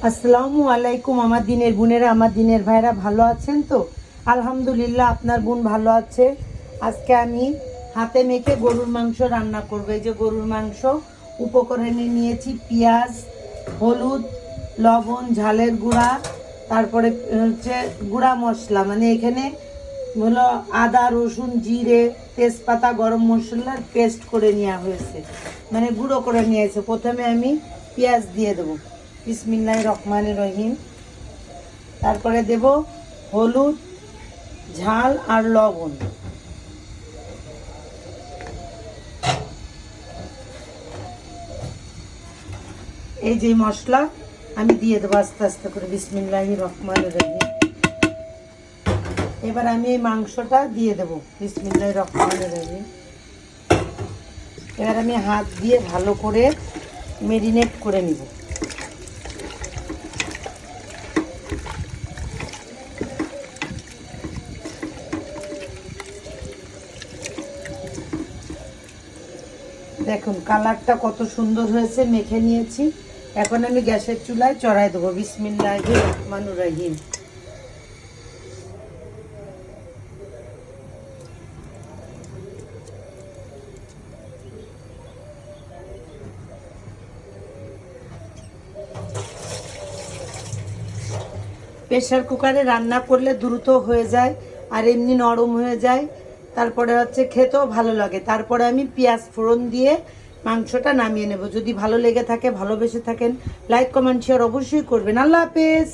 আসসালামু আলাইকুম। আমার দিনের বোনেরা, আমার দিনের ভাইরা ভালো আছেন তো? আলহামদুলিল্লাহ, আপনার বোন ভালো আছে। আজকে আমি হাতে মেখে গরুর মাংস রান্না করবো। এই যে গরুর মাংস, উপকরণে নিয়েছি পেঁয়াজ, হলুদ, লবণ, ঝালের গুঁড়া, তারপরে হচ্ছে গুঁড়া মশলা, মানে এখানে হলো আদা, রসুন, জিরে, তেজপাতা, গরম মশলার পেস্ট করে নেওয়া হয়েছে, মানে গুঁড়ো করে নিয়েছে। প্রথমে আমি পেঁয়াজ দিয়ে দেবো, বিসমিল্লাহির রহমানির রহিম। তারপরে দেব হলুদ, ঝাল আর লবণ। এই যে মশলা আমি দিয়ে দেবো আস্তে আস্তে করে, বিসমিল্লাহির রহমানির রহিম। এবার আমি এই মাংসটা দিয়ে দেবো, বিসমিল্লাহির রহমানির রহিম। এবার আমি হাত দিয়ে ভালো করে মেরিনেট করে নিব। দেখুন কালারটা কত সুন্দর হয়েছে, মেখে নিয়েছি। এখন আমি গ্যাসের চুলায় চড়াই দেবো, বিসমিল্লাহির রহমানির রহিম। প্রেশার কুকারে রান্না করলে দ্রুত হয়ে যায় আর এমনি নরম হয়ে যায়, তারপরে হচ্ছে খেতেও ভালো লাগে। তারপরে আমি পেঁয়াজ ফোড়ন দিয়ে মাংসটা নামিয়ে নেব। যদি ভালো লেগে থাকে, ভালোবেসে থাকেন, লাইক কমেন্ট শেয়ার অবশ্যই করবেন। আল্লাহ হাফেজ।